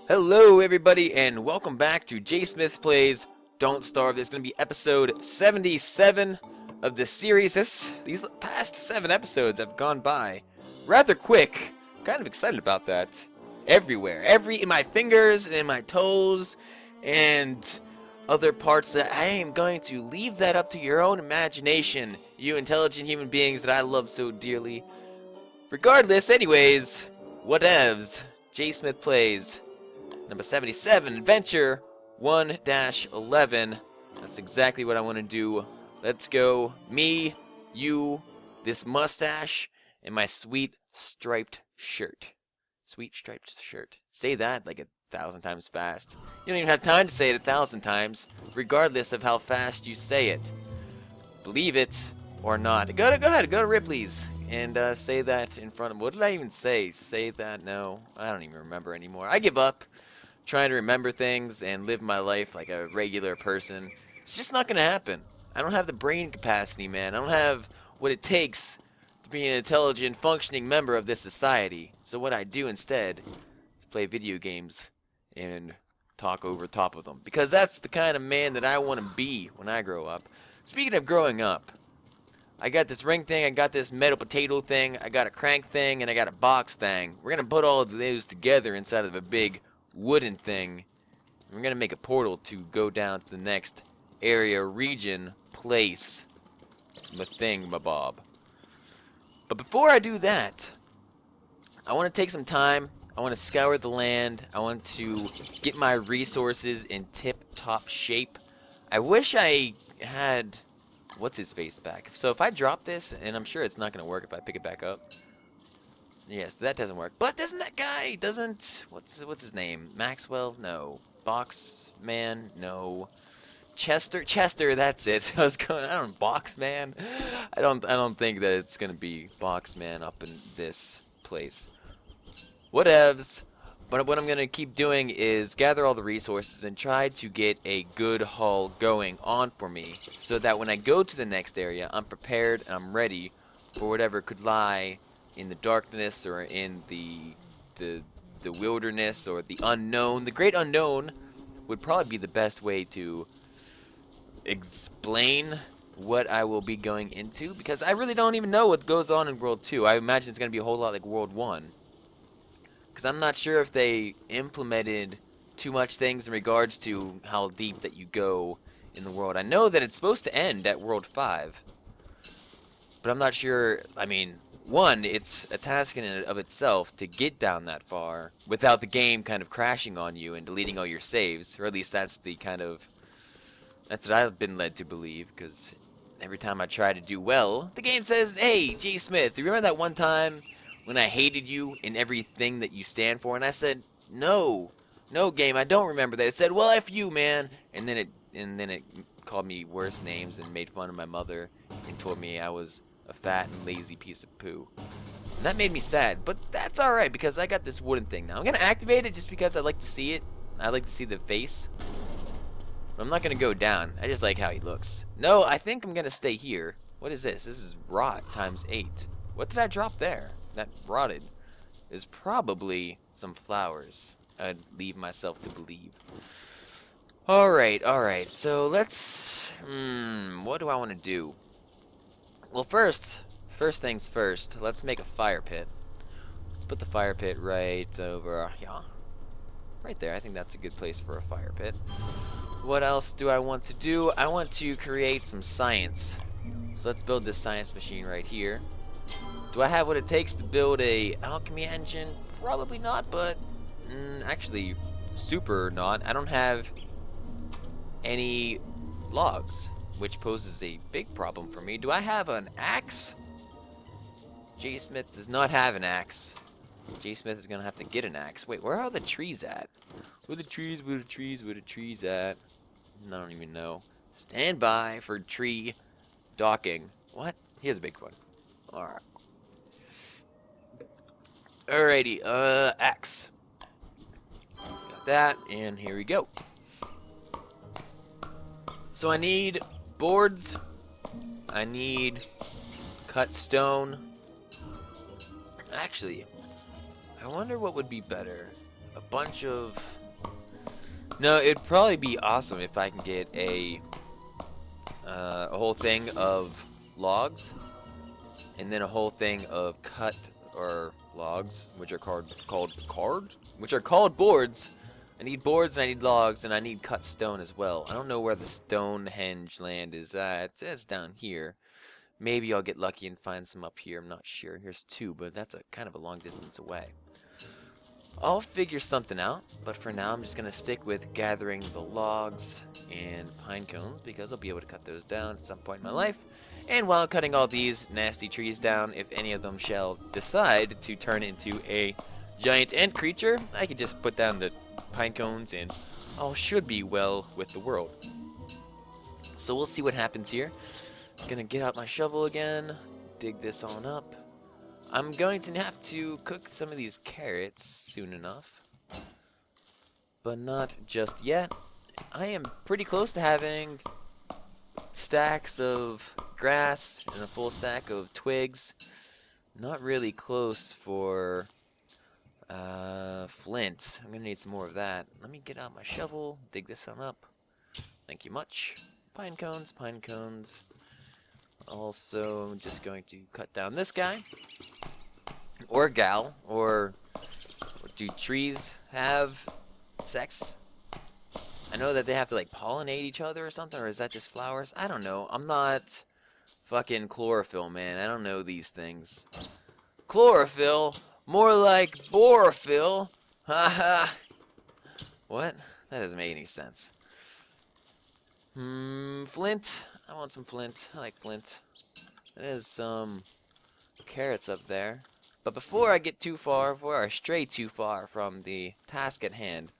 Hello, everybody, and welcome back to JSmith Plays Don't Starve. This is going to be episode 77 of the series. These past 7 episodes have gone by rather quick. I'm kind of excited about that. Everywhere. In my fingers, and in my toes, and other parts that I am going to leave that up to your own imagination, you intelligent human beings that I love so dearly. Regardless, anyways, whatevs. JSmith Plays. Number 77, Adventure 1-11. That's exactly what I want to do. Let's go. Me, you, this mustache, and my sweet striped shirt. Sweet striped shirt. Say that like 1,000 times fast. You don't even have time to say it 1,000 times, regardless of how fast you say it. Believe it or not. Go ahead, go to Ripley's and say that in front of. What did I even say? Say that? No, I don't even remember anymore. I give up trying to remember things and live my life like a regular person. It's just not gonna happen. I don't have the brain capacity, man. I don't have what it takes to be an intelligent, functioning member of this society. So what I do instead is play video games and talk over top of them, because that's the kind of man that I want to be when I grow up. Speaking of growing up, I got this ring thing, I got this metal potato thing, I got a crank thing, and I got a box thing. We're gonna put all of those together inside of a big wooden thing. We're gonna make a portal to go down to the next area, region, place, thingamabob. But before I do that, I want to take some time. I want to scour the land. I want to get my resources in tip-top shape. I wish I had what's his face back. So if I drop this, and I'm sure it's not gonna work if I pick it back up. Yes, that doesn't work. But doesn't that guy what's his name? Maxwell? No. Boxman? No. Chester, that's it. I don't know, Boxman. I don't think that it's gonna be Boxman up in this place. Whatevs. But what I'm gonna keep doing is gather all the resources and try to get a good haul going on for me, so that when I go to the next area, I'm prepared and I'm ready for whatever could lie in the darkness, or in the wilderness, or the unknown. The great unknown would probably be the best way to explain what I will be going into, because I really don't even know what goes on in World 2. I imagine it's going to be a whole lot like World 1, because I'm not sure if they implemented too much things in regards to how deep that you go in the world. I know that it's supposed to end at World 5, but I'm not sure. I mean, one, it's a task in and of itself to get down that far without the game kind of crashing on you and deleting all your saves, or at least that's what I've been led to believe, because every time I try to do well, the game says, "Hey, JSmith, remember that one time when I hated you in everything that you stand for?" And I said, "No, no, game, I don't remember that." It said, "Well, F you, man," and then it called me worse names and made fun of my mother and told me I was a fat and lazy piece of poo. And that made me sad, but that's alright, because I got this wooden thing now. I'm gonna activate it just because I like to see it. I like to see the face. But I'm not gonna go down. I just like how he looks. No, I think I'm gonna stay here. What is this? This is rot times 8. What did I drop there? That rotted is probably some flowers. I'd leave myself to believe. Alright, so let's what do I want to do? Well, first things first, let's make a fire pit. Let's put the fire pit right over here. Right there. I think that's a good place for a fire pit. What else do I want to do? I want to create some science. So let's build this science machine right here. Do I have what it takes to build a alchemy engine? Probably not, but actually super not. I don't have any logs, which poses a big problem for me. Do I have an axe? JSmith does not have an axe. JSmith is gonna have to get an axe. Wait, where are the trees at? Where the trees at? I don't even know. Stand by for tree docking. What? Here's a big one. Alright. Alrighty, axe. Got that, and here we go. So I need boards. I need cut stone. Actually, I wonder what would be better. a bunch of... No, it'd probably be awesome if I can get a whole thing of logs, and then a whole thing of cut or logs, which are called boards. I need boards, and I need logs, and I need cut stone as well. I don't know where the Stonehenge land is at. It's down here. Maybe I'll get lucky and find some up here. I'm not sure. Here's 2, but that's a kind of a long distance away. I'll figure something out, but for now I'm just going to stick with gathering the logs and pine cones, because I'll be able to cut those down at some point in my life. And while cutting all these nasty trees down, if any of them shall decide to turn into a giant ant creature, I can just put down the pine cones and all should be well with the world. So we'll see what happens here. Gonna get out my shovel again, dig this on up. I'm going to have to cook some of these carrots soon enough, but not just yet. I am pretty close to having stacks of grass and a full stack of twigs. Not really close for flint. I'm gonna need some more of that. Let me get out my shovel, dig this on up. Thank you much. Pine cones, pine cones. Also, I'm just going to cut down this guy. Or gal. Or do trees have sex? I know that they have to like pollinate each other or something, or is that just flowers? I don't know. I'm not fucking chlorophyll, man. I don't know these things. Chlorophyll? More like borophyll. Haha. What? That doesn't make any sense. Flint. I want some flint. I like flint. There's some carrots up there. But before I get too far, before I stray too far from the task at hand,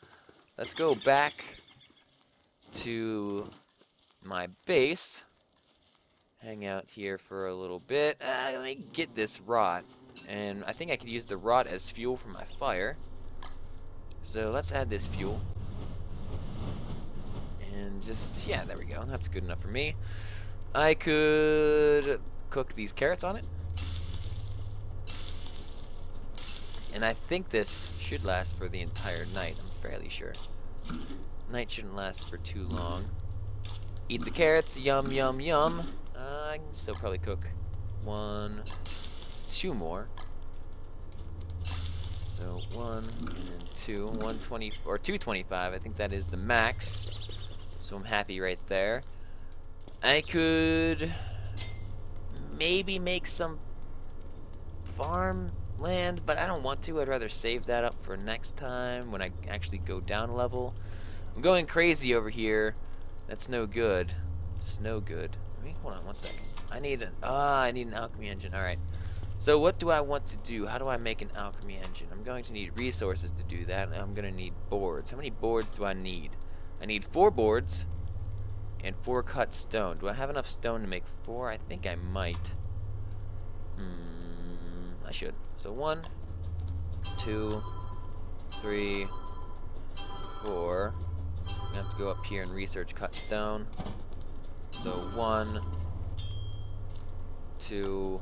let's go back to my base. Hang out here for a little bit. Let me get this rot. And I think I could use the rot as fuel for my fire. So let's add this fuel. And just, yeah, there we go. That's good enough for me. I could cook these carrots on it. And I think this should last for the entire night. I'm fairly sure. Night shouldn't last for too long. Eat the carrots. Yum, yum, yum. I can still probably cook 1, 2 more. So 1 and 2. 120 or 225. I think that is the max. So I'm happy right there. I could maybe make some farmland, but I don't want to. I'd rather save that up for next time when I actually go down a level. I'm going crazy over here. That's no good. It's no good. Hold on 1 second. I need an alchemy engine. All right. So what do I want to do? How do I make an alchemy engine? I'm going to need resources to do that, and I'm going to need boards. How many boards do I need? I need 4 boards and 4 cut stone. Do I have enough stone to make 4? I think I might. I should. So 1, 2, 3, 4. I'm gonna have to go up here and research cut stone. So 1, 2,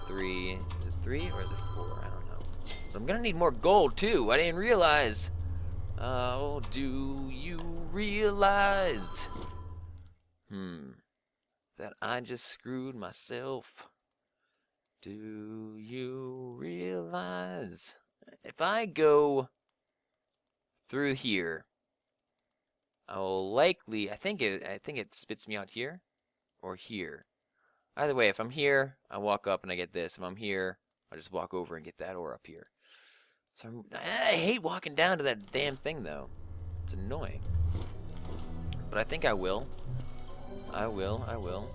3. Is it 3 or is it 4? I don't know. But I'm gonna need more gold too. I didn't realize. Oh, do you realize? That I just screwed myself. Do you realize? If I go through here, I will likely, I think it spits me out here or here. Either way, if I'm here, I walk up and I get this. If I'm here, I just walk over and get that ore up here. So I hate walking down to that damn thing though. It's annoying. But I think I will. I will.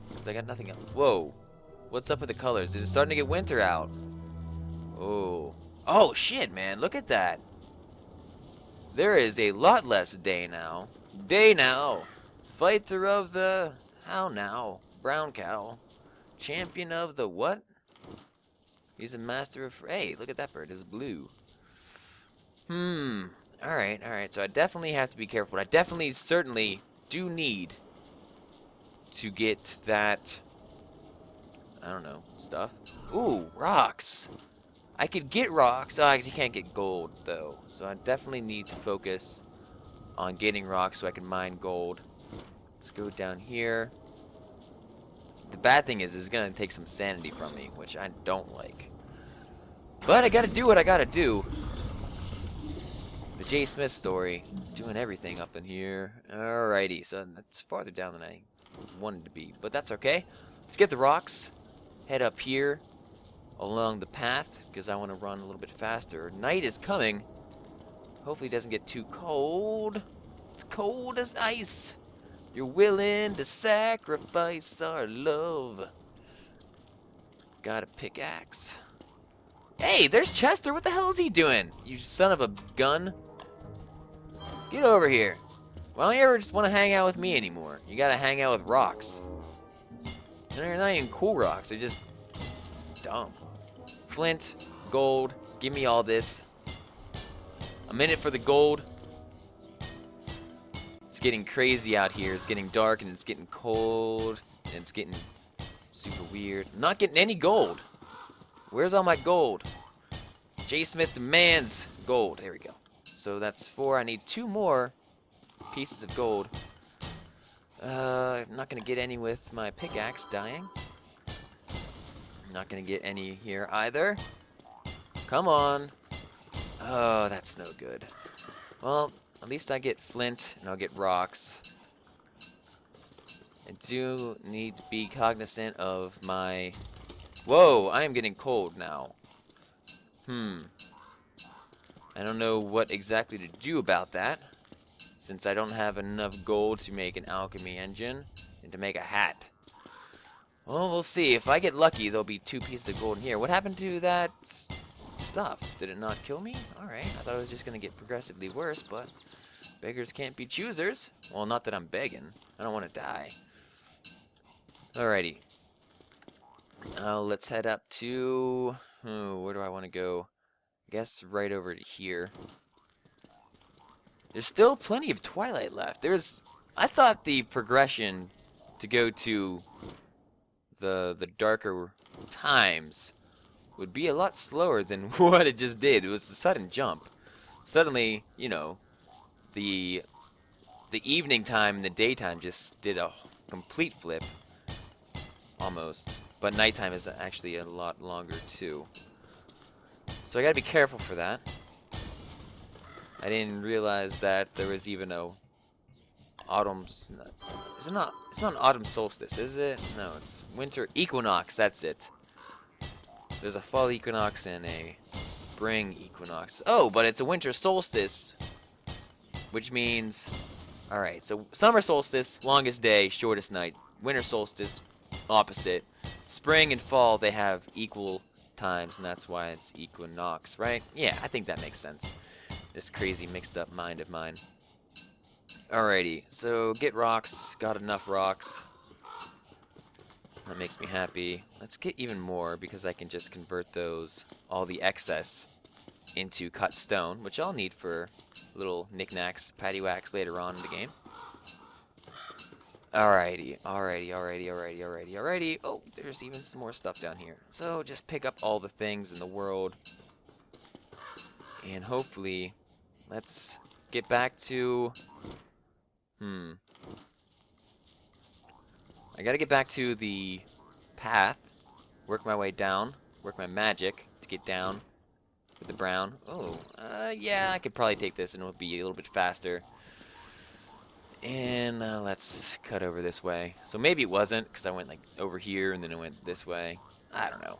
Because I got nothing else. Whoa. What's up with the colors? It's starting to get winter out. Oh. Oh shit, man. Look at that. There is a lot less day now. Day now. Fighter of the... How now? Brown cow. Champion of the what? He's a master of... Hey, look at that bird. It's blue. Alright. So I definitely have to be careful. I definitely, certainly do need to get that... I don't know, stuff. Ooh, rocks. I could get rocks. Oh, I can't get gold, though. So I definitely need to focus on getting rocks so I can mine gold. Let's go down here. The bad thing is it's going to take some sanity from me, which I don't like. But I got to do what I got to do. The JSmith story. Doing everything up in here. Alrighty, so that's farther down than I wanted to be. But that's okay. Let's get the rocks. Head up here along the path because I want to run a little bit faster. Night is coming. Hopefully it doesn't get too cold. It's cold as ice. You're willing to sacrifice our love. Got a pickaxe. Hey, there's Chester. What the hell is he doing? You son of a gun. Get over here. Why don't you ever just want to hang out with me anymore? You gotta hang out with rocks. They're not even cool rocks. They're just dumb. Flint, gold, give me all this. A minute for the gold. It's getting crazy out here. It's getting dark and it's getting cold. And it's getting super weird. I'm not getting any gold. Where's all my gold? JSmith demands gold. There we go. So that's 4. I need 2 more pieces of gold. I'm not going to get any with my pickaxe dying. Not gonna get any here either. Come on. Oh, that's no good. Well, at least I get flint and I'll get rocks. I do need to be cognizant of my... Whoa, I am getting cold now. I don't know what exactly to do about that, since I don't have enough gold to make an alchemy engine and to make a hat. Well, we'll see. If I get lucky, there'll be 2 pieces of gold in here. What happened to that stuff? Did it not kill me? Alright, I thought it was just going to get progressively worse, but beggars can't be choosers. Well, not that I'm begging. I don't want to die. Alrighty. Let's head up to... where do I want to go? I guess right over to here. There's still plenty of twilight left. I thought the progression to go to the darker times would be a lot slower than what it just did. It was a sudden jump. Suddenly, you know, the evening time and the daytime just did a complete flip. Almost. But nighttime is actually a lot longer too. So I gotta be careful for that. I didn't realize that there was even a autumn's... It's not an autumn solstice, is it? No, it's winter equinox, that's it. There's a fall equinox and a spring equinox. Oh, but it's a winter solstice, which means... Alright, so summer solstice, longest day, shortest night. Winter solstice, opposite. Spring and fall, they have equal times, and that's why it's equinox, right? Yeah, I think that makes sense. This crazy mixed up mind of mine. Alrighty, so get rocks. Got enough rocks. That makes me happy. Let's get even more because I can just convert all the excess, into cut stone, which I'll need for little knickknacks, paddywhacks later on in the game. Alrighty. Oh, there's even some more stuff down here. So just pick up all the things in the world. And hopefully, let's get back to... I gotta get back to the path, work my way down, work my magic to get down with the brown. Oh, yeah, I could probably take this and it'll be a little bit faster. And let's cut over this way. So maybe it wasn't, because I went like over here and then it went this way. I don't know.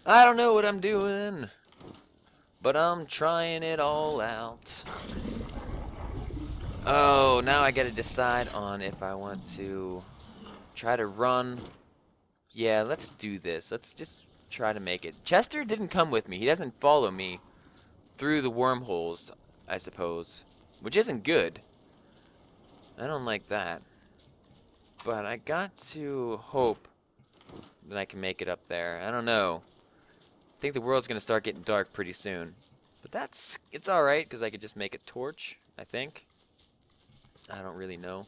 I don't know what I'm doing, but I'm trying it all out. Oh, now I gotta decide on if I want to try to run. Yeah, let's do this. Let's just try to make it. Chester didn't come with me. He doesn't follow me through the wormholes, I suppose, which isn't good. I don't like that. But I got to hope that I can make it up there. I don't know. I think the world's gonna start getting dark pretty soon. But it's alright, because I could just make a torch, I think. I don't really know.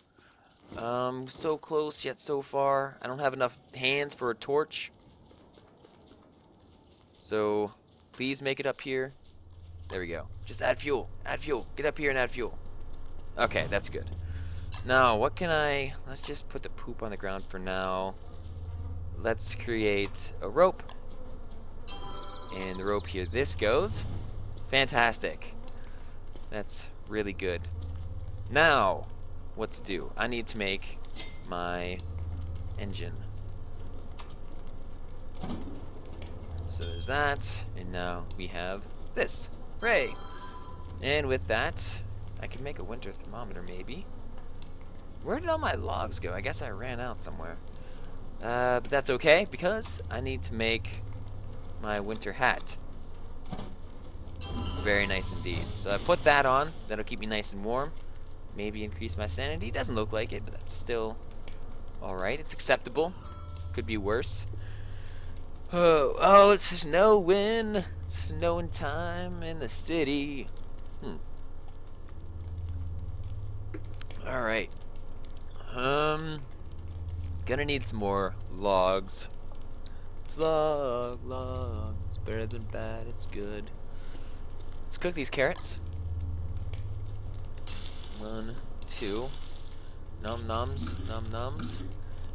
So close yet so far. I don't have enough hands for a torch. So Please make it up here. There we go. Just add fuel. Add fuel. Get up here and add fuel. Okay, that's good. Now, what can I... Let's just put the poop on the ground for now. Let's create a rope. And the rope here. This goes. Fantastic. That's really good. Now, what to do? I need to make my engine. So there's that. And now we have this. Hooray! And with that, I can make a winter thermometer maybe. Where did all my logs go? I guess I ran out somewhere. But that's okay because I need to make my winter hat. Very nice indeed. So I put that on. That'll keep me nice and warm. Maybe increase my sanity. Doesn't look like it, but that's still alright. It's acceptable. Could be worse. Oh, it's snowing. Snowing time in the city. Alright. Gonna need some more logs. It's log. It's better than bad. It's good. Let's cook these carrots. 1, 2. Num nums. Num nums.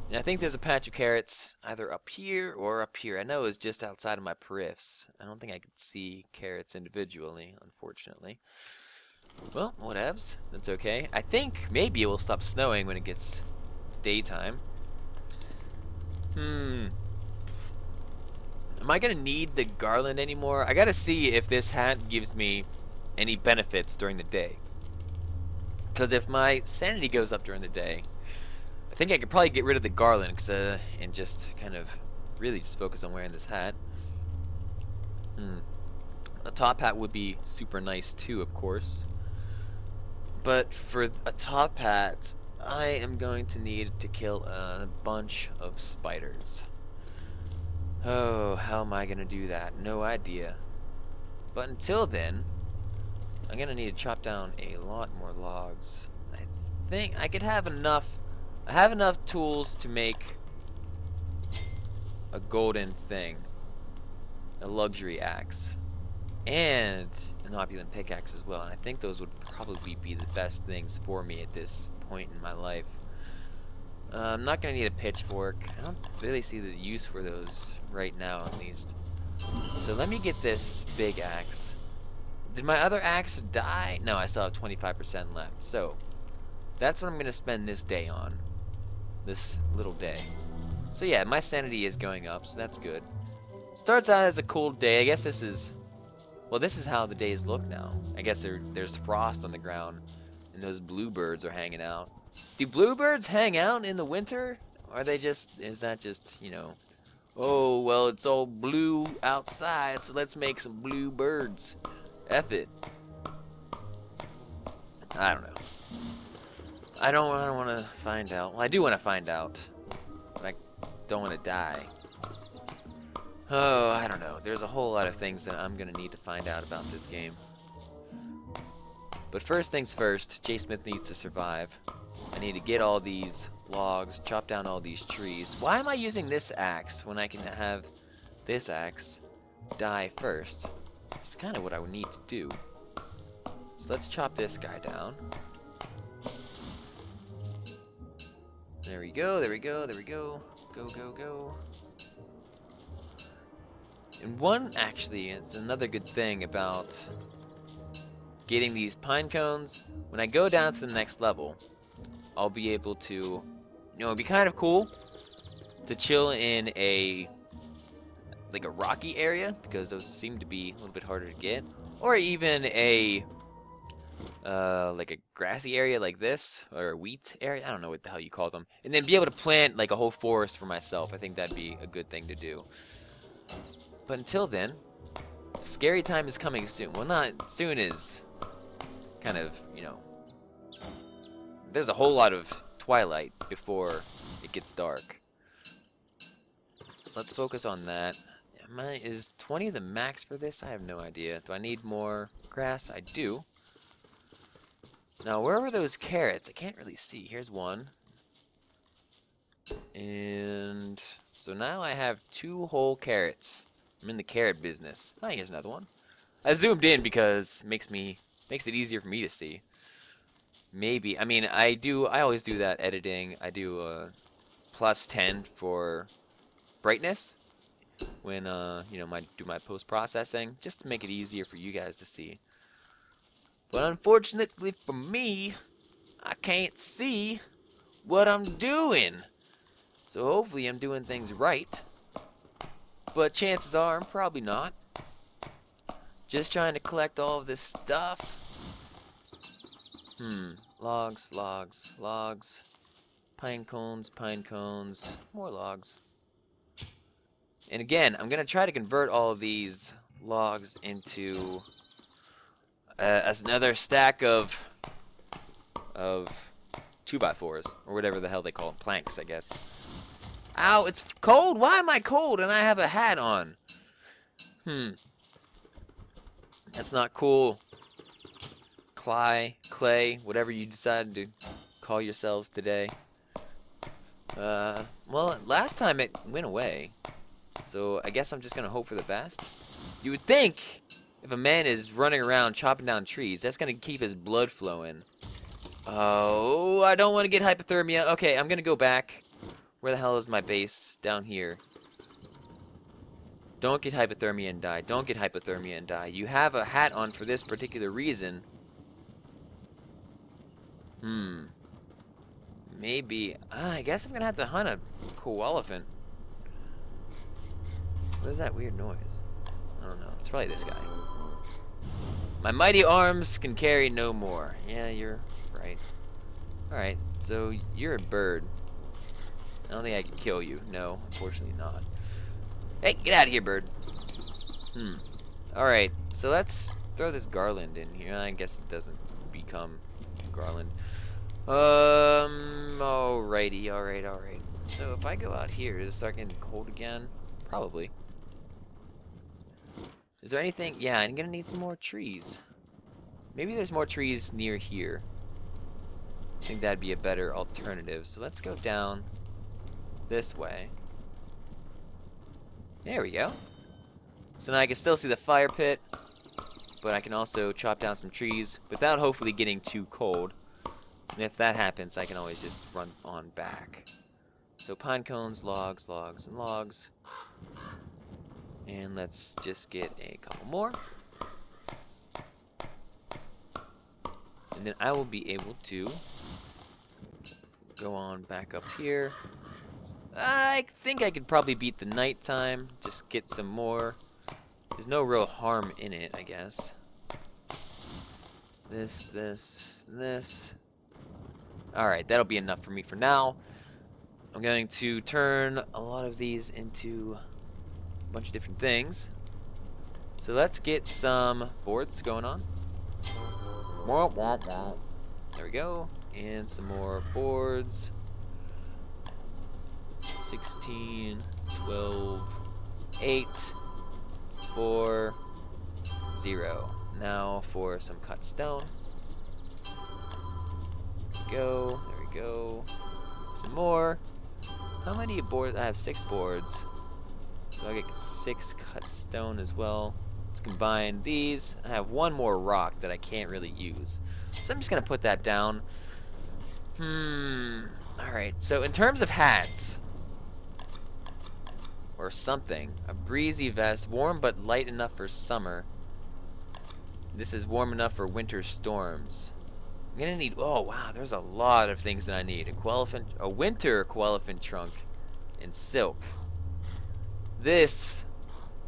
And I think there's a patch of carrots either up here or up here. I know it's just outside of my periffs. I don't think I could see carrots individually, unfortunately. Well, whatevs. That's okay. I think maybe it will stop snowing when it gets daytime. Am I gonna need the garland anymore? I gotta see if this hat gives me any benefits during the day. Because if my sanity goes up during the day, I think I could probably get rid of the garland and just kind of really just focus on wearing this hat. A top hat would be super nice too, of course. But for a top hat, I am going to need to kill a bunch of spiders. Oh, how am I going to do that? No idea. But until then, I'm going to need to chop down a lot more logs. I think I could have enough. I have enough tools to make a golden thing. A luxury axe. And an opulent pickaxe as well. And I think those would probably be the best things for me at this point in my life. I'm not going to need a pitchfork. I don't really see the use for those right now, at least. So let me get this big axe. Did my other axe die? No, I still have 25% left. So that's what I'm going to spend this day on. This little day. So yeah, my sanity is going up, so that's good. Starts out as a cool day. I guess this is... Well, this is how the days look now. I guess there's frost on the ground, and those bluebirds are hanging out. Do bluebirds hang out in the winter? Or are they just... Is that just, you know... Oh, well, it's all blue outside, so let's make some blue birds. F it. I don't know. I don't want to find out. Well, I do want to find out. But I don't want to die. Oh, I don't know. There's a whole lot of things that I'm going to need to find out about this game. But first things first, JSmith needs to survive. I need to get all these logs, chop down all these trees. Why am I using this axe when I can have this axe die first? It's kind of what I would need to do. So let's chop this guy down. There we go, there we go, there we go. Go, go, go. And actually, it's another good thing about getting these pine cones. When I go down to the next level, I'll be able to, you know, it'd be kind of cool to chill in like a rocky area, because those seem to be a little bit harder to get, or even like a grassy area like this, or a wheat area, I don't know what the hell you call them, and then be able to plant like a whole forest for myself. I think that'd be a good thing to do. But until then, scary time is coming soon. Well, not soon as kind of, you know, there's a whole lot of twilight before it gets dark. So let's focus on that. Is 20 the max for this? I have no idea. Do I need more grass? I do. Now, where were those carrots? I can't really see. Here's one. And so now I have 2 whole carrots. I'm in the carrot business. Oh, here's another one. I zoomed in because makes it easier for me to see. Maybe. I mean, I always do that editing. I do +10 for brightness when you know, do my post processing, just to make it easier for you guys to see. But unfortunately for me, I can't see what I'm doing. So hopefully I'm doing things right. But chances are I'm probably not. Just trying to collect all of this stuff. Logs, logs, logs. Pine cones, more logs. And again, I'm going to try to convert all of these logs into as another stack of 2x4s, or whatever the hell they call them. Planks, I guess. Ow, it's cold! Why am I cold and I have a hat on? That's not cool. Clay, whatever you decided to call yourselves today. Well, last time it went away. So I guess I'm just gonna hope for the best. You would think if a man is running around chopping down trees, that's gonna keep his blood flowing. Oh, I don't want to get hypothermia. Okay, I'm gonna go back. Where the hell is my base? Down here. Don't get hypothermia and die. Don't get hypothermia and die. You have a hat on for this particular reason. Maybe. I guess I'm gonna have to hunt a cool elephant. What is that weird noise? I don't know. It's probably this guy. My mighty arms can carry no more. Yeah, you're right. Alright, so you're a bird. I don't think I can kill you. No, unfortunately not. Hey, get out of here, bird. Alright, so let's throw this garland in here. I guess it doesn't become garland. Alrighty, alright. So if I go out here, does it start getting cold again? Probably. Is there anything? Yeah, I'm gonna need some more trees. Maybe there's more trees near here. I think that'd be a better alternative. So let's go down this way. There we go. So now I can still see the fire pit, but I can also chop down some trees without hopefully getting too cold. And if that happens, I can always just run on back. So pine cones, logs, logs, and logs. And let's just get a couple more. And then I will be able to go on back up here. I think I could probably beat the nighttime. Just get some more. There's no real harm in it, I guess. This. Alright, that'll be enough for me for now. I'm going to turn a lot of these into a bunch of different things. So let's get some boards going on. There we go. And some more boards. 16, 12, 8, 4, 0. Now for some cut stone. There we go. Some more. How many boards? I have 6 boards. So I get 6 cut stone as well. Let's combine these. I have 1 more rock that I can't really use. So I'm just going to put that down. Alright, so in terms of hats, or something, a breezy vest, warm but light enough for summer. This is warm enough for winter storms. I'm gonna need, oh wow, there's a lot of things that I need. A winter coelephant trunk, and silk. This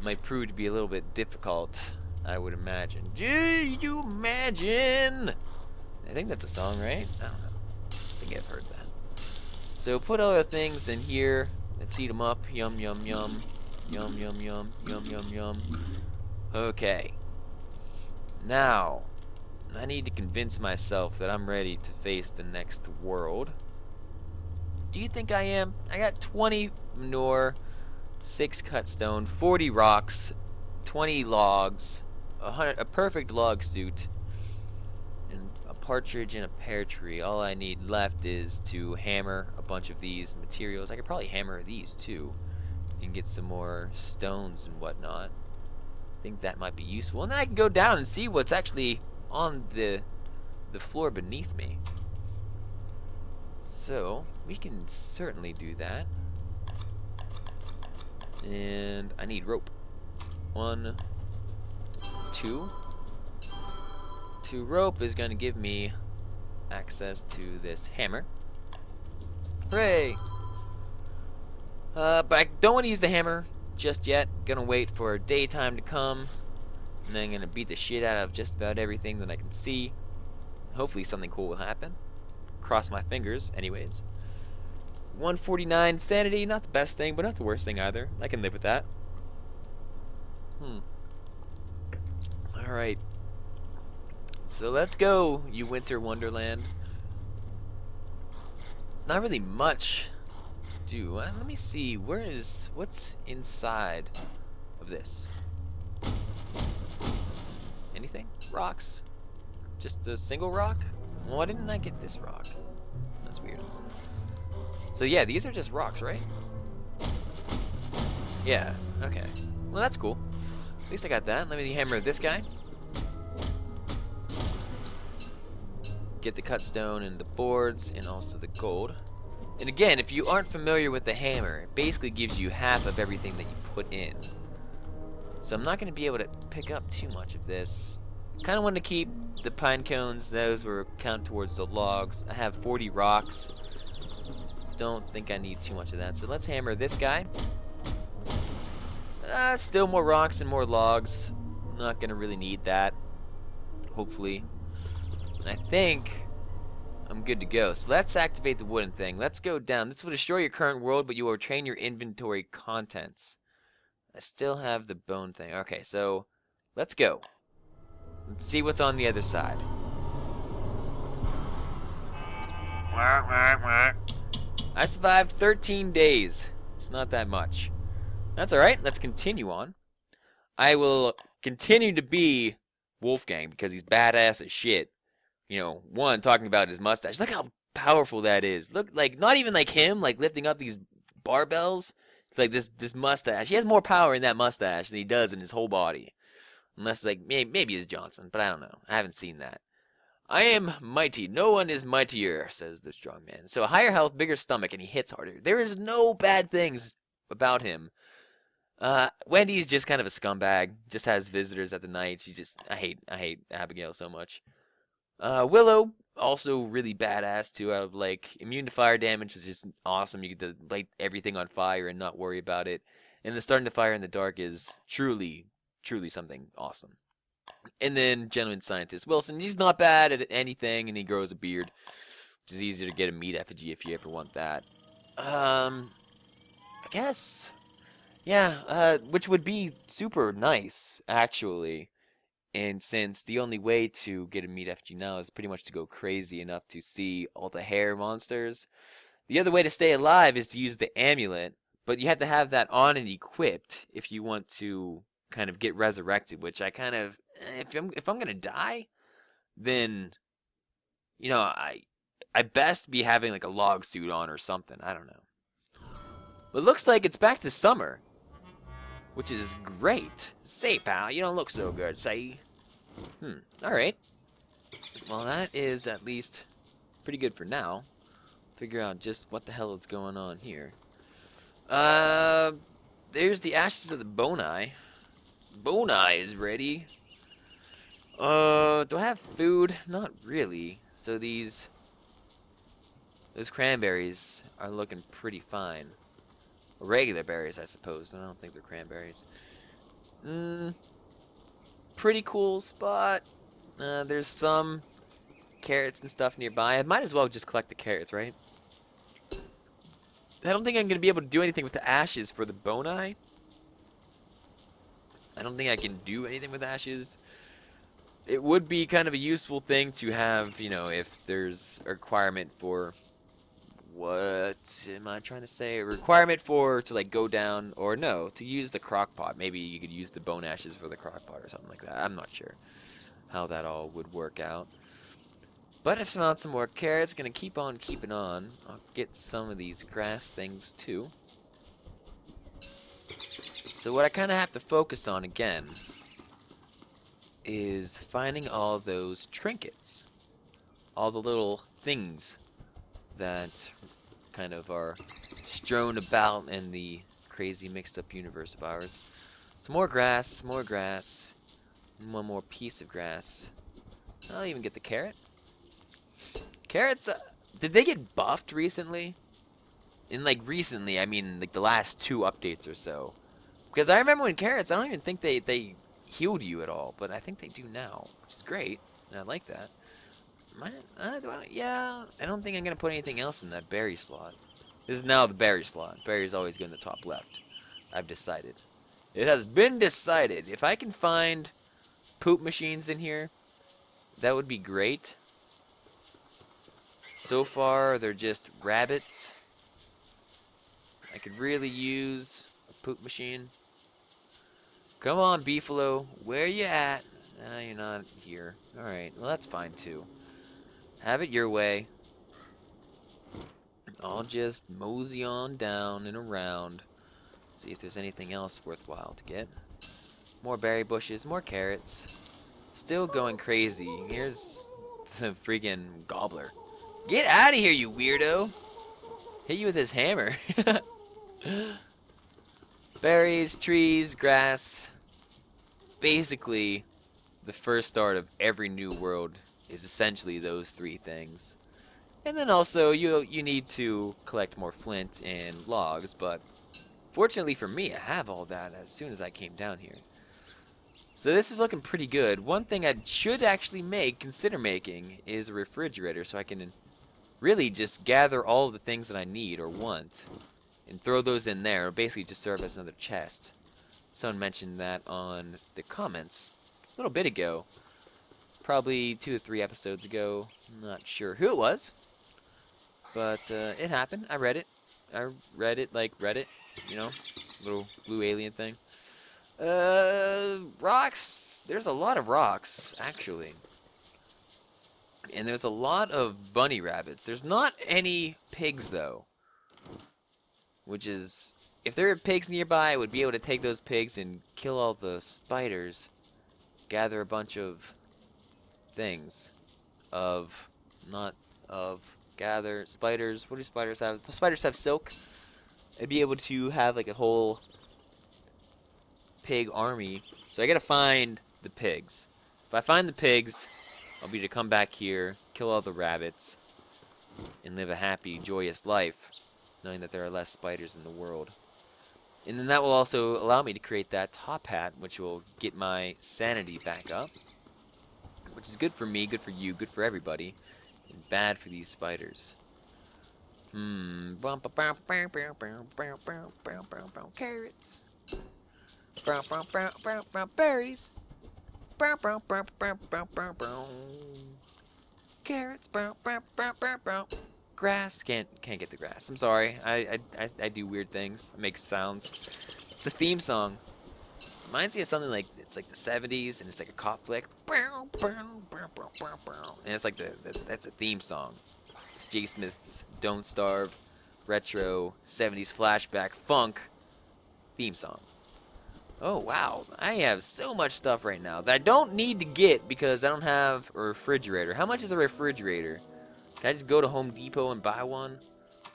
might prove to be a little bit difficult, I would imagine. Do you imagine? I think that's a song, right? I don't know. I think I've heard that. So put other things in here. Let's heat them up. Yum, yum, yum. Yum, yum, yum. Yum, yum, yum. Okay. Now, I need to convince myself that I'm ready to face the next world. Do you think I am? I got 20 manure, 6 cut stone, 40 rocks, 20 logs, a perfect log suit, and a partridge and a pear tree. All I need left is to hammer a bunch of these materials. I could probably hammer these too. and get some more stones and whatnot. I think that might be useful. And then I can go down and see what's actually on the floor beneath me. So, we can certainly do that. And I need rope. 1, 2. 2 rope is going to give me access to this hammer. Hooray! But I don't want to use the hammer just yet. Gonna wait for daytime to come. And then I'm gonna beat the shit out of just about everything that I can see. Hopefully something cool will happen. Cross my fingers, anyways. 149 sanity, not the best thing, but not the worst thing either. I can live with that. Alright. So let's go, you winter wonderland. It's not really much to do. Let me see, what's inside of this? Anything? Rocks? Just a single rock? Why didn't I get this rock? That's weird. So yeah, these are just rocks, right? Yeah, okay. Well, that's cool. At least I got that. Let me hammer this guy. Get the cut stone and the boards and also the gold. And again, if you aren't familiar with the hammer, it basically gives you half of everything that you put in. So I'm not going to be able to pick up too much of this. Kind of want to keep the pine cones. Those were count towards the logs. I have 40 rocks. Don't think I need too much of that. So let's hammer this guy. Still more rocks and more logs. Not going to really need that. Hopefully. And I think I'm good to go. So let's activate the wooden thing. Let's go down. This will destroy your current world, but you will retain your inventory contents. I still have the bone thing. Okay, so let's go. Let's see what's on the other side. I survived 13 days. It's not that much. That's alright. Let's continue on. I will continue to be Wolfgang because he's badass as shit. You know, one, talking about his mustache. Look how powerful that is. Look, like, not even like him, like, lifting up these barbells. It's like this mustache. He has more power in that mustache than he does in his whole body. Unless, like, maybe it's Johnson, but I don't know. I haven't seen that. I am mighty. No one is mightier, says the strong man. So, higher health, bigger stomach, and he hits harder. There is no bad things about him. Wendy's just kind of a scumbag. Just has visitors at the night. I hate Abigail so much. Willow, also really badass too. Like, immune to fire damage, which is awesome. You get to light everything on fire and not worry about it. And the starting to fire in the dark is truly something awesome. And then Gentleman Scientist Wilson, he's not bad at anything, and he grows a beard, which is easier to get a meat effigy if you ever want that. I guess, yeah, which would be super nice, actually. And since the only way to get a meat effigy now is pretty much to go crazy enough to see all the hair monsters, the other way to stay alive is to use the amulet, but you have to have that on and equipped if you want to kind of get resurrected, which I kind of, if I'm gonna die, then, you know, I best be having like a log suit on or something. I don't know. But it looks like it's back to summer, which is great. Say, pal, you don't look so good, say. Alright. Well, that is at least pretty good for now. Figure out just what the hell is going on here. There's the ashes of the bone eye. Bone eye is ready. Do I have food? Not really. So those cranberries are looking pretty fine. Regular berries, I suppose. I don't think they're cranberries. Pretty cool spot. There's some carrots and stuff nearby. I might as well just collect the carrots, right? I don't think I'm going to be able to do anything with the ashes for the bone eye. I don't think I can do anything with ashes. It would be kind of a useful thing to have, you know, if there's a requirement for... What am I trying to say? A requirement to like go down, or no, to use the crock pot. Maybe you could use the bone ashes for the crock pot or something like that. I'm not sure how that all would work out. But I've found some more carrots. Gonna keep on keeping on. I'll get some of these grass things too. So what I kind of have to focus on again is finding all those trinkets. All the little things that kind of are strewn about in the crazy mixed up universe of ours. So more grass, more grass. One more piece of grass. I'll even get the carrot. Carrots, did they get buffed recently? And like recently, I mean like the last 2 updates or so. Because I remember when carrots, I don't even think they healed you at all, but I think they do now, which is great, and I like that. Yeah, I don't think I'm going to put anything else in that berry slot. This is now the berry slot. Berry's always going in the top left. I've decided. It has been decided. If I can find poop machines in here, that would be great. So far, they're just rabbits. I could really use a poop machine. Come on, Beefalo. Where you at? You're not here. Alright, well that's fine too. Have it your way. I'll just mosey on down and around. See if there's anything else worthwhile to get. More berry bushes, more carrots. Still going crazy. Here's the freaking gobbler. Get out of here, you weirdo! Hit you with his hammer. Berries, trees, grass. Basically, the first start of every new world is essentially those 3 things. And then also, you need to collect more flint and logs, but fortunately for me, I have all that as soon as I came down here. So this is looking pretty good. One thing I should actually consider making, is a refrigerator so I can really just gather all of the things that I need or want and throw those in there. It'll basically just serve as another chest. Someone mentioned that on the comments a little bit ago. Probably 2 or 3 episodes ago. I'm not sure who it was. But it happened. I read it. I read it like Reddit. You know? Little blue alien thing. Rocks. There's a lot of rocks, actually. And there's a lot of bunny rabbits. There's not any pigs, though. Which is... If there were pigs nearby, I would be able to take those pigs and kill all the spiders. Gather a bunch of things. Gather spiders. What do spiders have? Spiders have silk. I'd be able to have like a whole pig army. So I gotta find the pigs. If I find the pigs, I'll be able to come back here, kill all the rabbits, and live a happy, joyous life, knowing that there are less spiders in the world. And then that will also allow me to create that top hat, which will get my sanity back up. Which is good for me, good for you, good for everybody, and bad for these spiders. Carrots. Berries. Carrots. Grass. Can't get the grass. I'm sorry. I do weird things. I make sounds. It's a theme song. It reminds me of something like it's like the 70s and it's like a cop flick. And it's like that's a theme song. It's JSmith's Don't Starve retro 70s flashback funk theme song. Oh wow, I have so much stuff right now that I don't need to get because I don't have a refrigerator. How much is a refrigerator? Can I just go to Home Depot and buy one?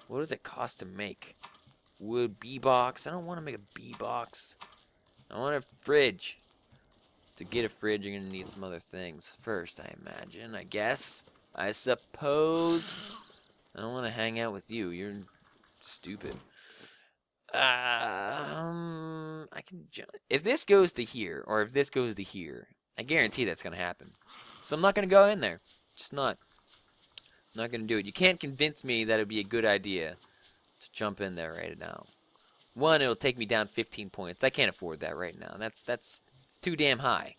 What does it cost to make? Wood B-box? I don't want to make a B-box. I want a fridge. To get a fridge, you're going to need some other things first, I imagine. I guess. I suppose. I don't want to hang out with you. You're stupid. I can. If this goes to here, or if this goes to here, I guarantee that's going to happen. So I'm not going to go in there. Just not. I'm not going to do it. You can't convince me that it would be a good idea to jump in there right now. One, it'll take me down 15 points. I can't afford that right now. It's too damn high.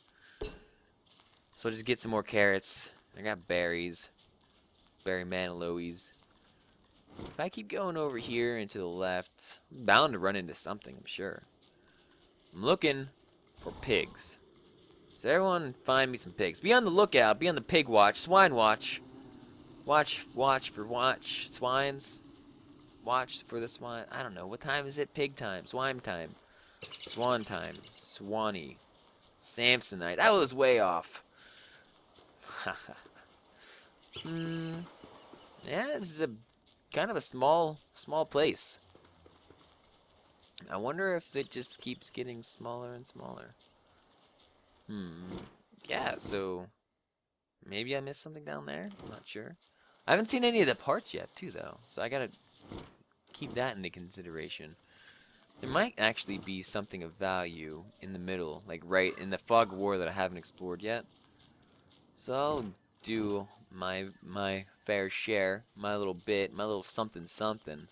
So I'll just get some more carrots. I got berries. Berry Maniloes. If I keep going over here and to the left, I'm bound to run into something, I'm sure. I'm looking for pigs. So everyone find me some pigs. Be on the lookout. Be on the pig watch. Swine watch. Watch for swines. Watch for the swine. I don't know. What time is it? Pig time. Swine time. Swan time. Swanee. Samsonite. That was way off. Yeah, this is a kind of a small place. I wonder if it just keeps getting smaller and smaller. Yeah, so maybe I missed something down there. I'm not sure. I haven't seen any of the parts yet, too, though. So I gotta keep that into consideration. There might actually be something of value in the middle, like right in the fog of war that I haven't explored yet. So I'll do my fair share, my little bit, my little something something.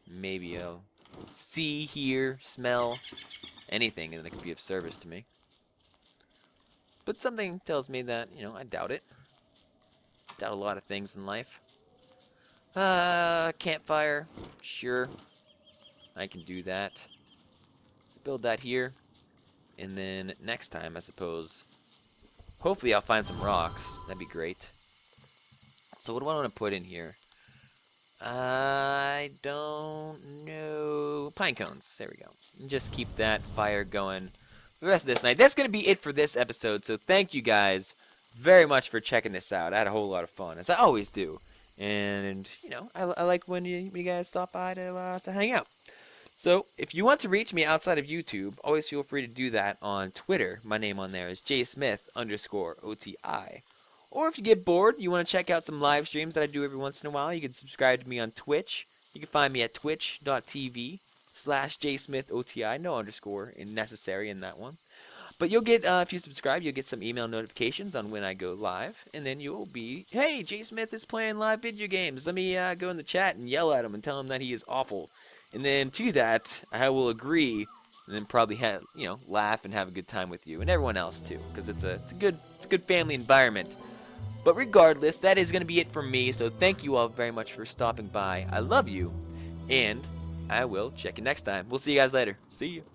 Maybe I'll see, hear, smell anything that could be of service to me. But something tells me that, you know, I doubt it. Doubt a lot of things in life. Campfire. Sure. I can do that. Let's build that here. And then next time, I suppose, hopefully I'll find some rocks. That'd be great. So what do I want to put in here? I don't know. Pine cones. There we go. And just keep that fire going the rest of this night. That's going to be it for this episode. So thank you guys very much for checking this out. I had a whole lot of fun, as I always do. And, you know, I like when you guys stop by to hang out. So, if you want to reach me outside of YouTube, always feel free to do that on Twitter. My name on there is JSmith_OTI. Or if you get bored, you want to check out some live streams that I do every once in a while, you can subscribe to me on Twitch. You can find me at twitch.tv/JSmithOTI. No underscore necessary in that one. But you'll get, if you subscribe, you'll get some email notifications on when I go live. And then you'll be, hey, JSmith is playing live video games. Let me go in the chat and yell at him and tell him that he is awful. And then to that, I will agree, and then probably have, you know, laugh and have a good time with you and everyone else too, because it's a good family environment. But regardless, that is going to be it from me. So thank you all very much for stopping by. I love you, and I will check you next time. We'll see you guys later. See you.